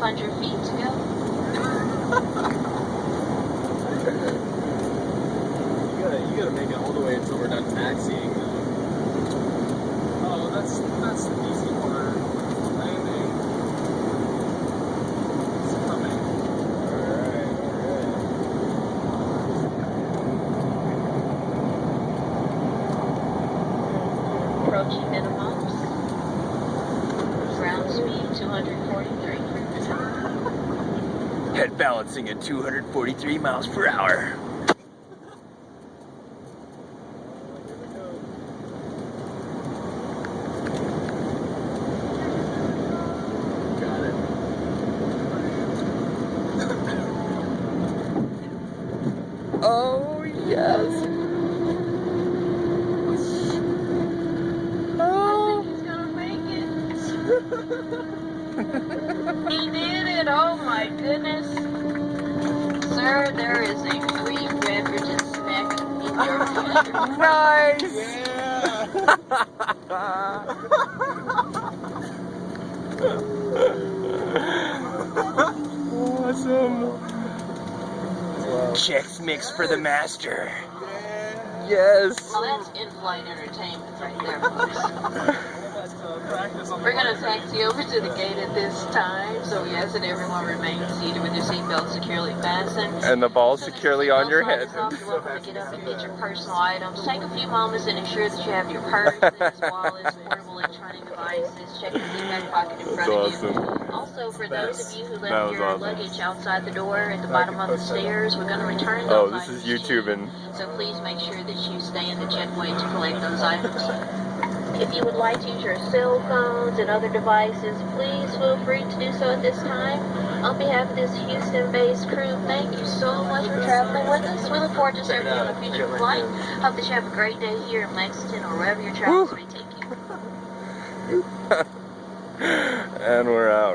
500 feet to go. You gotta make it all the way until we're done taxiing. Oh, that's the easy part. Landing. It's coming. Alright. Approaching minimums. Ground speed 243. Head balancing at 243 miles per hour. Oh, yes. I think he's gonna make it. He did it. Oh my goodness. Sir, there is a free beverage and snack in your future. Nice. Awesome. Chex Mix for the master. Yes. Well, that's in-flight entertainment right there, folks. We're going to taxi over to the gate at this time, so we ask that everyone remain seated with your seatbelt securely fastened. And the ball securely on your head. You're welcome to get up and get your personal items. Take a few moments and ensure that you have your purse, wallets, portable electronic devices. Check the seat back pocket in front of you. Also, for those of you who left your luggage outside the door at the bottom of the stairs, we're going to return those items. Oh, this is YouTube and... So please make sure that you stay in the jetway to collect those items. If you would like to use your cell phones and other devices, please feel free to do so at this time. On behalf of this Houston-based crew, thank you so much for traveling with us. We look forward to serving you on a future flight. Hope that you have a great day here in Lexington or wherever your travels may take you. And we're out.